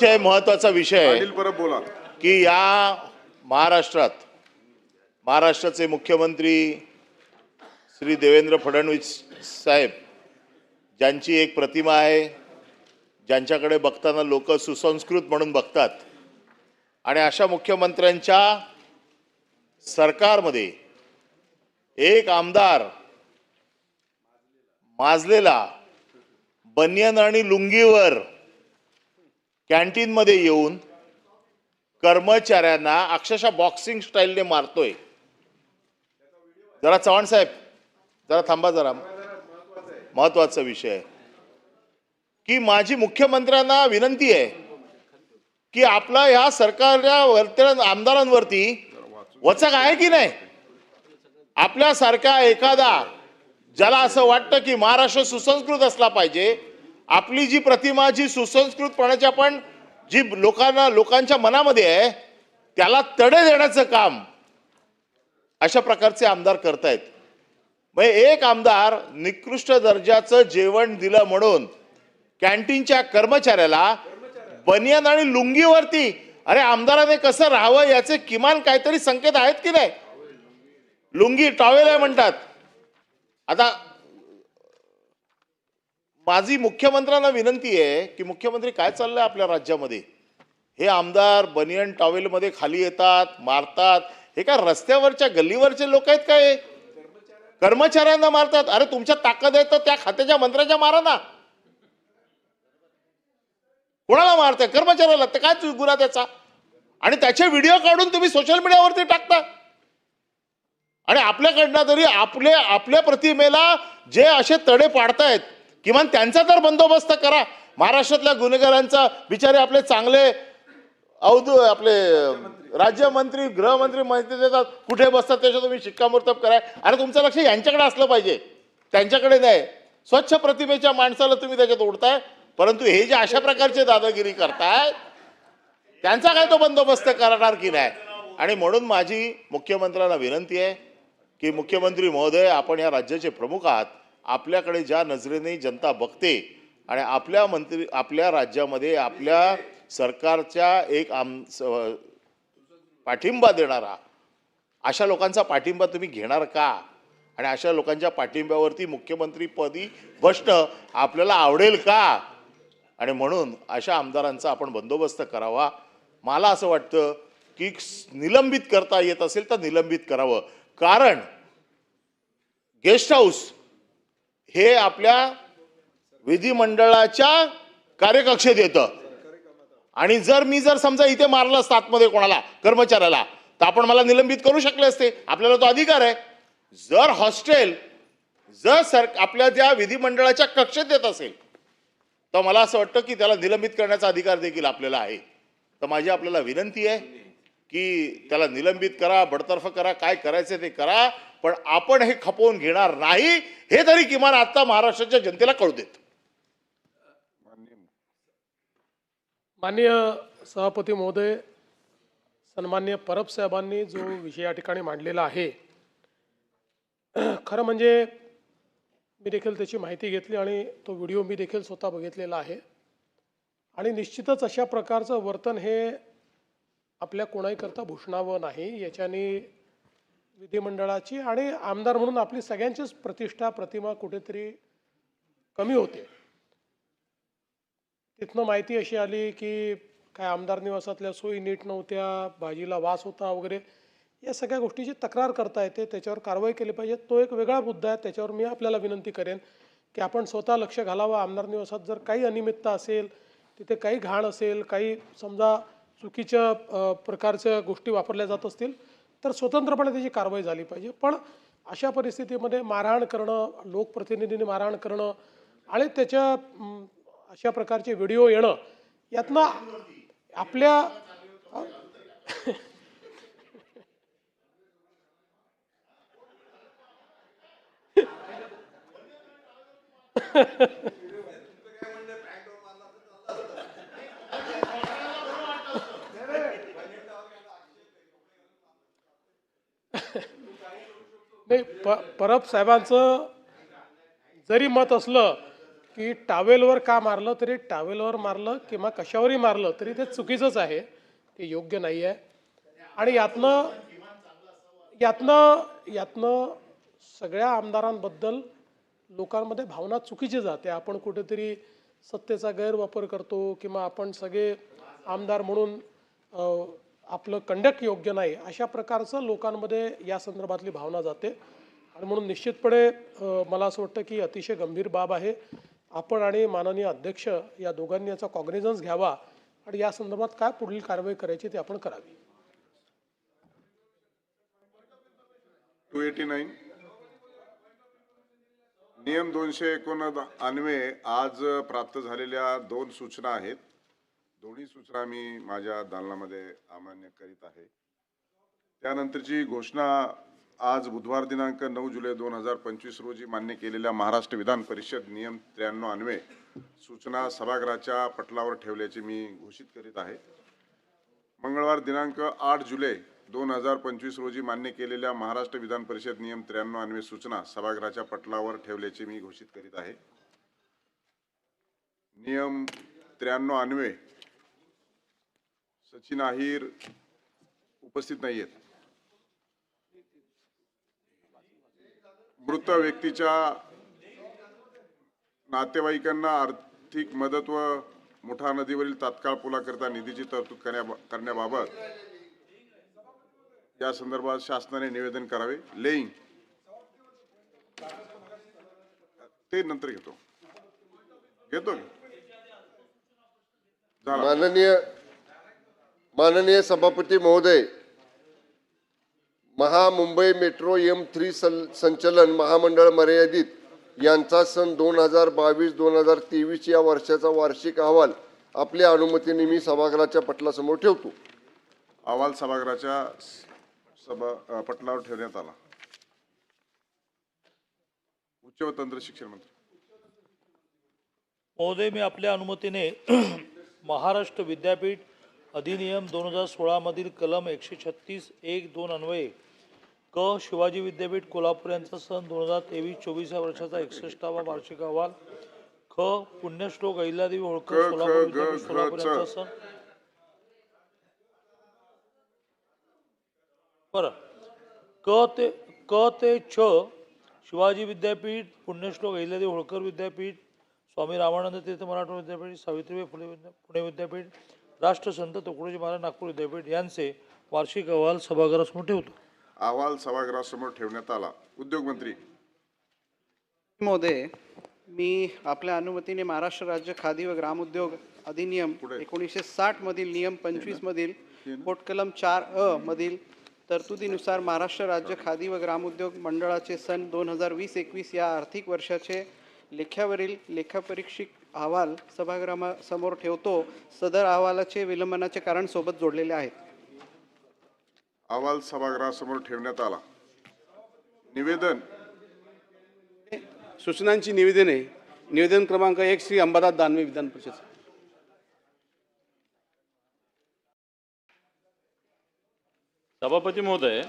महत्वाचा विषय आहे अनिल परब बोला की या महाराष्ट्राचे मुख्यमंत्री श्री देवेंद्र फडणवीस साहेब ज्यांची एक प्रतिमा आहे, ज्यांच्याकडे बघताना लोक सुसंस्कृत म्हणून बघतात, आणि अशा मुख्यमंत्र्यांच्या सरकारमध्ये एक आमदार माजलेला बनियन आणि लुंगीवर कॅन्टीन मध्ये येऊन कर्मचाऱ्यांना अक्षरशः बॉक्सिंग स्टाईलने मारतोय. जरा चव्हाण साहेब जरा थांबा, जरा महत्वाचा विषय आहे की माझी मुख्यमंत्र्यांना विनंती आहे की आपला ह्या सरकारच्या आमदारांवरती वचक आहे की नाही. आपल्यासारखा एखादा ज्याला असं वाटतं की महाराष्ट्र सुसंस्कृत असला पाहिजे, आपली जी प्रतिमा जी सुसंस्कृतपणाची आपण जी लोकांच्या मनामध्ये आहे त्याला तडे देण्याचं काम अशा प्रकारचे आमदार करतायत. मग एक आमदार निकृष्ट दर्जाचं जेवण दिलं म्हणून कॅन्टीनच्या कर्मचाऱ्याला बनियन आणि लुंगीवरती, अरे आमदाराने कसं राहावं याचे किमान काहीतरी संकेत आहेत की नाही. लुंगी टॉवेल आहे म्हणतात. आता माझी मुख्यमंत्र्यांना विनंती आहे की मुख्यमंत्री काय चाललंय आपल्या राज्यामध्ये. हे आमदार बनियन टॉवेलमध्ये खाली येतात, मारतात. हे काय रस्त्यावरच्या गल्लीवरचे लोक आहेत काय? कर्मचाऱ्यांना मारतात. अरे तुमच्या ताकद आहे तर त्या खात्याच्या मंत्र्याच्या मारा ना. कोणाला मारताय? कर्मचाऱ्याला. तर काय गुन्हा त्याचा? आणि त्याचे व्हिडिओ काढून तुम्ही सोशल मीडियावरती टाकता. आणि आपल्याकडनं तरी आपल्या प्रतिमेला जे असे तडे पाडतायत किमान त्यांचा तर बंदोबस्त करा. महाराष्ट्रातल्या गुन्हेगारांचा बिचारे आपले चांगले आपले राज्यमंत्री गृहमंत्री माहिती देतात कुठे बसतात, त्याच्यात तुम्ही शिक्कामोर्तब करा. अरे तुमचं लक्ष यांच्याकडे असलं पाहिजे, त्यांच्याकडे नाही. स्वच्छ प्रतिमेच्या माणसाला तुम्ही त्याच्यात ओढताय, परंतु हे जे अशा प्रकारचे दादागिरी करताय त्यांचा काय तो बंदोबस्त करणार की नाही. आणि म्हणून माझी मुख्यमंत्र्यांना विनंती आहे की मुख्यमंत्री महोदय, आपण या राज्याचे प्रमुख आहात. आपल्याकडे ज्या नजरेने जनता बघते आणि आपल्या राज्यामध्ये आपल्या सरकारच्या एक पाठिंबा देणारा अशा लोकांचा पाठिंबा तुम्ही घेणार का? आणि अशा लोकांच्या पाठिंब्यावरती मुख्यमंत्रीपदी बसणं आपल्याला आवडेल का? आणि म्हणून अशा आमदारांचा आपण बंदोबस्त करावा. मला असं वाटतं की निलंबित करता येत असेल तर निलंबित करावं. कारण गेस्ट हाऊस हे आपल्या विधिमंडळाच्या कार्यकक्षेत येतं. आणि मी जर समजा इथे मारलं असतं आतमध्ये कोणाला कर्मचाऱ्याला तर आपण मला निलंबित करू शकले असते. आपल्याला तो अधिकार आहे. जर हॉस्टेल आपल्या त्या विधिमंडळाच्या कक्षेत येत असेल तर मला असं वाटतं की त्याला निलंबित करण्याचा अधिकार देखील आपल्याला आहे. तर माझी आपल्याला विनंती आहे की त्याला निलंबित करा, बडतर्फ करा, काय करायचं ते करा, पण आपण हे खपवून घेणार नाही हे तरी किमान आता महाराष्ट्राच्या जनतेला कळू देत. माननीय सभापती महोदय, सन्माननीय परब साहेबांनी जो विषय या ठिकाणी मांडलेला आहे, खरं म्हणजे मी देखील त्याची माहिती घेतली आणि तो व्हिडिओ मी देखील स्वतः बघितलेला आहे. आणि निश्चितच अशा प्रकारचं वर्तन हे आपल्या कोणाहीकरता भूषणावं नाही. याच्याने विधिमंडळाची आणि आमदार म्हणून आपली सगळ्यांचीच प्रतिमा कुठेतरी कमी होते. तिथनं माहिती अशी आली की काय आमदार निवासातल्या सोयी नीट नव्हत्या, भाजीला वास होता वगैरे, या सगळ्या गोष्टीची तक्रार करता येते. त्याच्यावर कारवाई केली पाहिजे. तो एक वेगळा मुद्दा आहे. त्याच्यावर मी आपल्याला विनंती करेन की आपण स्वतः लक्ष घालावं. आमदार निवासात जर काही अनियमितता असेल, तिथे काही घाण असेल, काही समजा चुकीच्या प्रकारच्या गोष्टी वापरल्या जात असतील तर स्वतंत्रपणे त्याची कारवाई झाली पाहिजे. पण अशा परिस्थितीमध्ये मारहाण करणं, लोकप्रतिनिधींनी मारहाण करणं आणि त्याच्या अशा प्रकारचे व्हिडिओ येणं, यातनं आपल्या नाही, परब साहेबांचं जरी मत असलं की टावेलवर का मारलं तरी टावेलवर मारलं किंवा कशावरही मारलं तरी ते चुकीचंच आहे, ते योग्य नाही आहे. आणि यातनं यातनं यातनं सगळ्या आमदारांबद्दल लोकांमध्ये भावना चुकीची जाते. आपण कुठेतरी सत्तेचा गैरवापर करतो किंवा आपण सगळे आमदार म्हणून आपलं कंडक्ट योग्य नाही, अशा प्रकारचं लोकांमध्ये या संदर्भातली भावना जाते. आणि म्हणून निश्चितपणे मला असं वाटतं की अतिशय गंभीर बाब आहे. आपण आणि माननीय अध्यक्ष या दोघांनी याचा कॉग्निझन्स घ्यावा आणि या संदर्भात काय पुढील कारवाई करायची ते आपण करावी. 289 नियम 289 आज प्राप्त झालेल्या 2 सूचना आहेत. दोन्ही सूचना मी माझ्या दालनामध्ये अमान्य करीत आहे. त्यानंतरची घोषणा आज बुधवार दिनांक 9 जुलै 2025 रोजी मान्य केलेल्या महाराष्ट्र विधान परिषद नियम 93 अन्वये सूचना सभागृहाच्या पटलावर ठेवल्याचे मी घोषित करीत आहे. मंगळवार दिनांक 8 जुलै 2025 रोजी मान्य केलेल्या महाराष्ट्र विधान परिषद नियम 93 अन्वये सूचना सभागृहाच्या पटलावर ठेवल्याचे मी घोषित करीत आहे. नियम 93 अन्वये सचिन अहिर उपस्थित नाहीयेत. मृत व्यक्तीच्या नातेवाईकांना आर्थिक मदत व मुठा नदीवरील तात्काळ पुलाकरिता निधीची तरतूद करण्याबाबत या संदर्भात शासनाने निवेदन करावे. लेईंग ते नंतर घेतो. माननीय सभापती महोदय, मुंबई मेट्रो M3 संचलन महामंडळ मर्यादित यांचा सन 2022-2023 या वर्षाचा वार्षिक अहवाल आपल्या अनुमतीने मी सभागृहाच्या पटलासमोर ठेवतो. अहवाल सभागृहाच्या पटलावर ठेवण्यात आला. उच्च व तंत्र शिक्षण मंत्री महोदय, मी आपल्या अनुमतीने महाराष्ट्र विद्यापीठ अधिनियम 2016 मधील कलम 136(1)(2) अन्वये शिवाजी विद्यापीठ कोल्हापूर यांचा सन 2023-24 या वर्षाचा 61वा वार्षिक अहवाल, पुण्यश्लोक अहिल्यादेवी होळकर सोलापूर विद्यापीठ सोलापूर यांचा सन ते शिवाजी विद्यापीठ, पुण्यश्लोक अहिल्यादेवी होळकर विद्यापीठ, स्वामी रामानंद तीर्थ मराठवाडा विद्यापीठ, सावित्रीबाई फुले पुणे विद्यापीठ, राष्ट्रसंत तुकडोजी महाराज नागपूर विद्यापीठ यांचे वार्षिक अहवाल सभागृहासमोर ठेवतो. अहवाल सभागृहासमोर ठेवण्यात आला. उद्योग मंत्री महोदय, मी आपल्या अनुमतीने महाराष्ट्र राज्य खादी व ग्रामोद्योग अधिनियम 1960 मधील नियम 25 मधील पोटकलम 4(अ) मधील तरतुदीनुसार महाराष्ट्र राज्य खादी व ग्रामोद्योग मंडळाचे सन 2020-21 या आर्थिक वर्षाचे लेख्यावरील लेखापरीक्षित अहवाल सभागृहासमोर ठेवतो. सदर अहवालाचे विलंबनाचे कारण सोबत जोडलेले आहेत. अहवाल सभागृहासमोर ठेवण्यात आला. निवेदन सूचनांची निवेदने. निवेदन क्रमांक 1 श्री अंबादास दानवे विधान परिषद. सभापती महोदय,